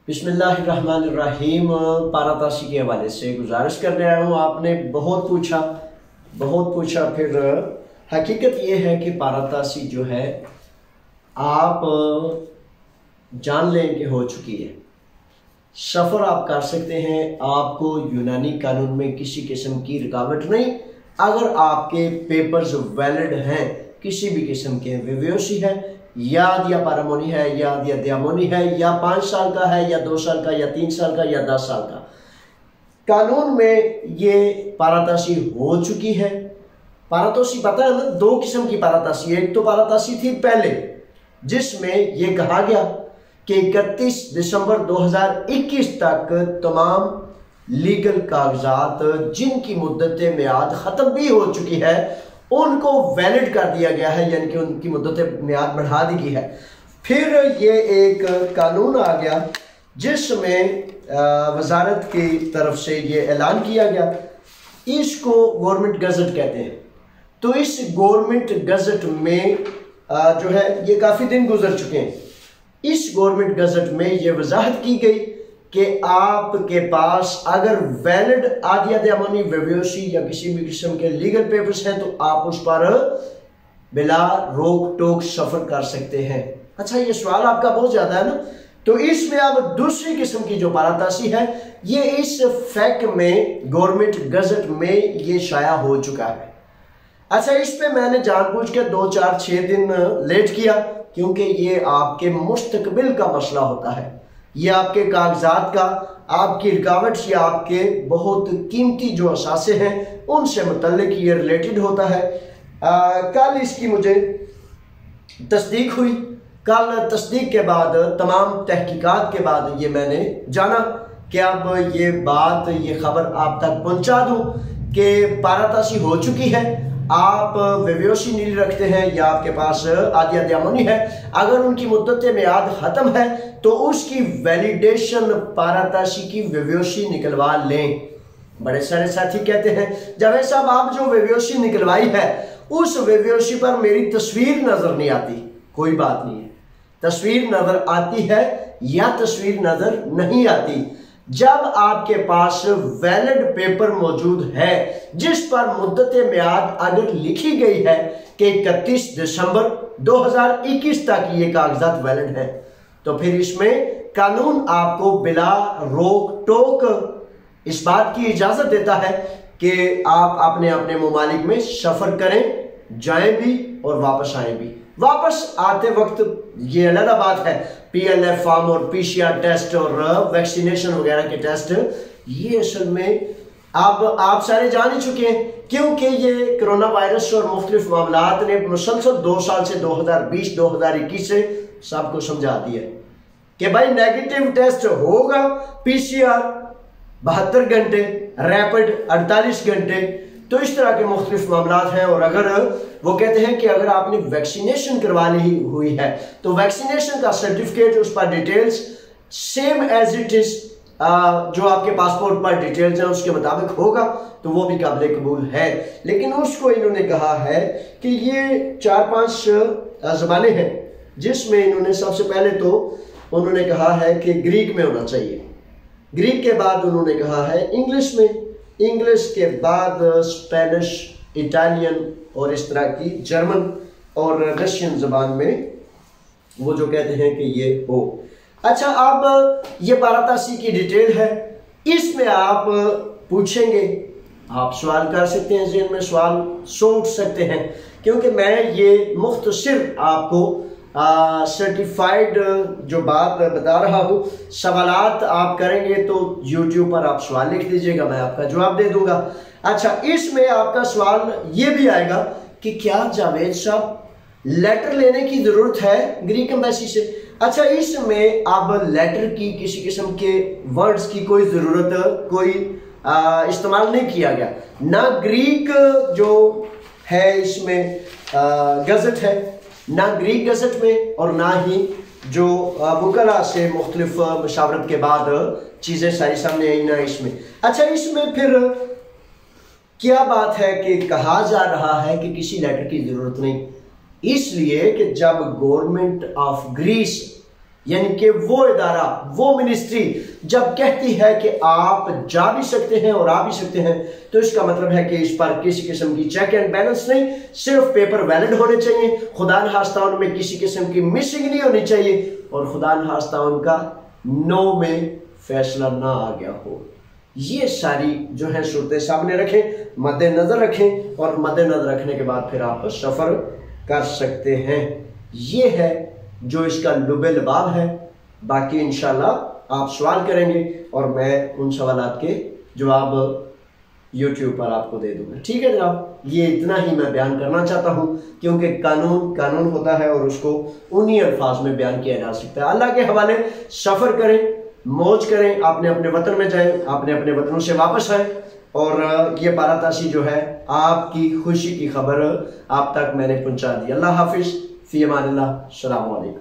बिस्मिल्लाहिर्रहमानिर्रहीम। पाराताशी के हवाले से गुजारिश करने आया हूँ। आपने बहुत पूछा फिर हकीकत ये है कि पाराताशी जो है आप जान लें कि हो चुकी है। सफ़र आप कर सकते हैं, आपको यूनानी कानून में किसी किस्म की रुकावट नहीं। अगर आपके पेपर्स वैलिड हैं, किसी भी किस्म के विवेसी है, याद या पारामोनी है, याद या दियामोनी है, या 5 साल का है, या 2 साल का, या 3 साल का, या 10 साल का, कानून में ये पाराताशी हो चुकी है। पाराताशी पता है ना, 2 किस्म की पाराताशी। एक तो पाराताशी थी पहले, जिसमें ये कहा गया कि 31 दिसंबर 2021 तक तमाम लीगल कागजात जिनकी मुद्दत मियाद ख़त्म भी हो चुकी है उनको वैलिड कर दिया गया है, यानी कि उनकी मुद्दत मियाद बढ़ा दी गई है। फिर ये एक कानून आ गया जिसमें वजारत की तरफ से ये ऐलान किया गया, इसको गवर्नमेंट गजट कहते हैं। तो इस गवर्नमेंट गजट में जो है ये काफ़ी दिन गुजर चुके हैं। इस गवर्नमेंट गजट में ये वजाहत की गई कि आपके पास अगर वैलिड आदियात अमनी वेव्योशी या किसी भी किस्म के लीगल पेपर्स हैं तो आप उस पर बिला रोक टोक सफर कर सकते हैं। अच्छा, ये सवाल आपका बहुत ज्यादा है ना। तो इसमें अब दूसरी किस्म की जो पाराताशी है, ये इस फैक्ट में गवर्नमेंट गजट में ये शाया हो चुका है। अच्छा, इस पे मैंने जानबूझ के 2, 4, 6 दिन लेट किया, क्योंकि ये आपके मुस्तकबिल का मसला होता है। ये आपके कागजात का, आपकी रुकावट या आपके बहुत कीमती जो असासे हैं उनसे मुतल्लिक ये रिलेटेड होता है। कल इसकी मुझे तस्दीक हुई। कल तस्दीक के बाद, तमाम तहकीकात के बाद ये मैंने जाना कि अब ये बात, ये खबर आप तक पहुंचा दूं कि पाराताशी हो चुकी है। आप वेव्योशी नील रखते हैं या आपके पास आदिया दयामनी है, अगर उनकी मुद्दत मियाद खत्म है तो उसकी वैलिडेशन पाराताशी की वेव्योशी निकलवा लें। बड़े सारे साथी कहते हैं जावेद साहब आप जो वेव्योशी निकलवाई है उस वेव्योशी पर मेरी तस्वीर नजर नहीं आती। कोई बात नहीं है, तस्वीर नजर आती है या तस्वीर नजर नहीं आती। जब आपके पास वैलिड पेपर मौजूद है जिस पर मुद्दत मियाद अगर लिखी गई है कि 31 दिसंबर 2021 तक ये कागजात वैलिड है, तो फिर इसमें कानून आपको बिला रोक टोक इस बात की इजाजत देता है कि आप अपने अपने ममालिक में सफर करें, जाएं भी और वापस आएं भी। वापस आते वक्त ये अलग बात है, PLF फॉर्म और PCR टेस्ट और वैक्सीनेशन वगैरह के टेस्ट, ये असल में अब आप सारे जान ही चुके हैं, क्योंकि ये कोरोना वायरस और मुख्तलिफ मामलात ने मुसलसल 2 साल से 2020-2021 से सबको समझा दिया कि भाई नेगेटिव टेस्ट होगा, PCR 72 घंटे, रैपिड 48 घंटे। तो इस तरह के मुख्तलिफ मामलात हैं। और अगर वो कहते हैं कि अगर आपने वैक्सीनेशन करवा ली हुई है तो वैक्सीनेशन का सर्टिफिकेट, उस पर details same as it is जो आपके पासपोर्ट पर डिटेल्स हैं उसके मुताबिक होगा, तो वो भी काबिल कबूल है। लेकिन उसको इन्होंने कहा है कि ये 4-5 ज़बानें हैं जिसमें इन्होंने सबसे पहले तो उन्होंने कहा है कि ग्रीक में होना चाहिए, ग्रीक के बाद उन्होंने कहा है इंग्लिश में, इंग्लिश के बाद स्पेनिश, इटालियन और इस तरह की जर्मन और रशियन ज़बान में वो जो कहते हैं कि ये हो। अच्छा, अब ये पाराताशी की डिटेल है, इसमें आप पूछेंगे, आप सवाल कर सकते हैं, ज़हन में सवाल सोच सकते हैं, क्योंकि मैं ये मुख्तसर आपको सर्टिफाइड जो बात बता रहा हूँ। सवालात आप करेंगे तो YouTube पर आप सवाल लिख दीजिएगा, मैं आपका जवाब दे दूंगा। अच्छा, इसमें आपका सवाल ये भी आएगा कि क्या जावेद साहब लेटर लेने की जरूरत है ग्रीक एम्बेसी से? अच्छा, इसमें अब लेटर की किसी किस्म के वर्ड्स की कोई जरूरत, कोई इस्तेमाल नहीं किया गया। ना ग्रीक जो है इसमें गजट है, ना ग्रीक गजट में, और ना ही जो वकला से मुख्तलिफ मशावरत के बाद चीज़ें सारी सामने आई, ना इसमें। अच्छा, इसमें फिर क्या बात है कि कहा जा रहा है कि किसी लेटर की ज़रूरत नहीं, इसलिए कि जब गवर्नमेंट ऑफ ग्रीस यानी कि वो इदारा, वो मिनिस्ट्री जब कहती है कि आप जा भी सकते हैं और आ भी सकते हैं, तो इसका मतलब है कि इस पर किसी किस्म की चेक एंड बैलेंस नहीं, सिर्फ पेपर वैलिड होने चाहिए, खुदा न खास्ता उनमें किसी किस्म की मिसिंग नहीं होनी चाहिए, और खुदा न खास्ता उनका नो में फैसला ना आ गया हो। ये सारी जो है सूरतें सामने रखें, मद्देनजर रखें, और मद्देनजर रखने के बाद फिर आप सफर कर सकते हैं। ये है जो इसका लुबे लबाब है। बाकी इंशाल्लाह आप सवाल करेंगे और मैं उन सवालात के जवाब यूट्यूब पर आपको दे दूंगा। ठीक है जनाब, ये इतना ही मैं बयान करना चाहता हूं, क्योंकि कानून कानून होता है और उसको उन्हीं अल्फाज में बयान किया जा सकता है। अल्लाह के हवाले सफर करें, मौज करें, आपने अपने वतन में जाएं, आपने अपने वतनों से वापस आए, और ये पारातासी जो है आपकी खुशी की खबर आप तक मैंने पहुंचा दी। अल्लाह हाफिज, फी अमानिल्लाह, अस्सलामु अलैकुम।